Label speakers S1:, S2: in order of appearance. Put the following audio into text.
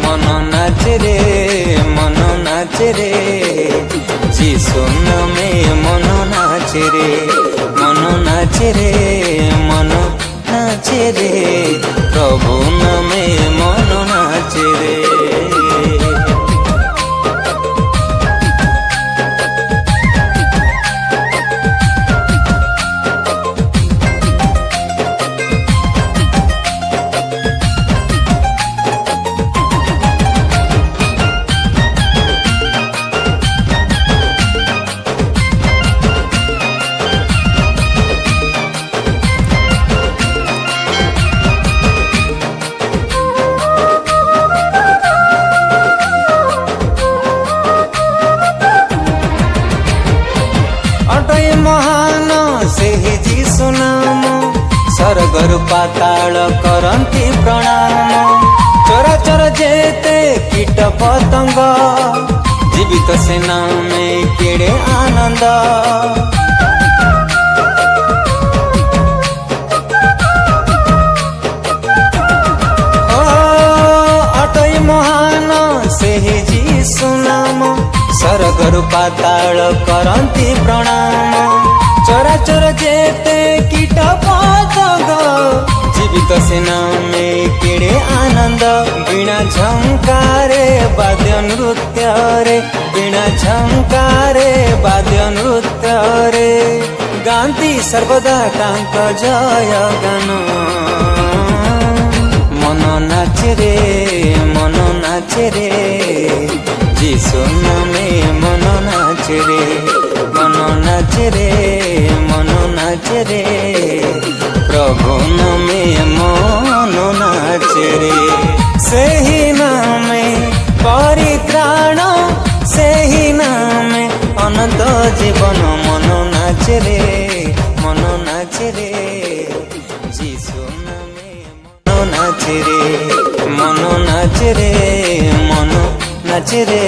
S1: मन नाचे रे जिसु नामे मन नाचे रे मन नाचे रे मन नाचे रे प्रभु नामे मन नाचे रे। महान से जीसु नाम स्वर्गर पाताल करंती प्रणाम चराचर जेते कीट पतंग जीवित से नामे केड़े आनंद अटई महान से जीसु नाम स्वर्गर पाताल करंती प्रणाम चराचर जेते कीट पतंग जीवित से नामे केड़े आनंद बिना झंकारे वाद्य नृत्य रे बिना झंकारे वाद्य नृत्य रे गांती सर्वदा तांक जय गान मन नाचे रे जिसु नामे मन नाचे रे मन नाचे रे प्रभु नामे मन नाचे रे सेही नामे परित्राण सेही नामे अनंत जीवन मन नाचे रे जिसु नामे मन नाचे रे मन नाचे रे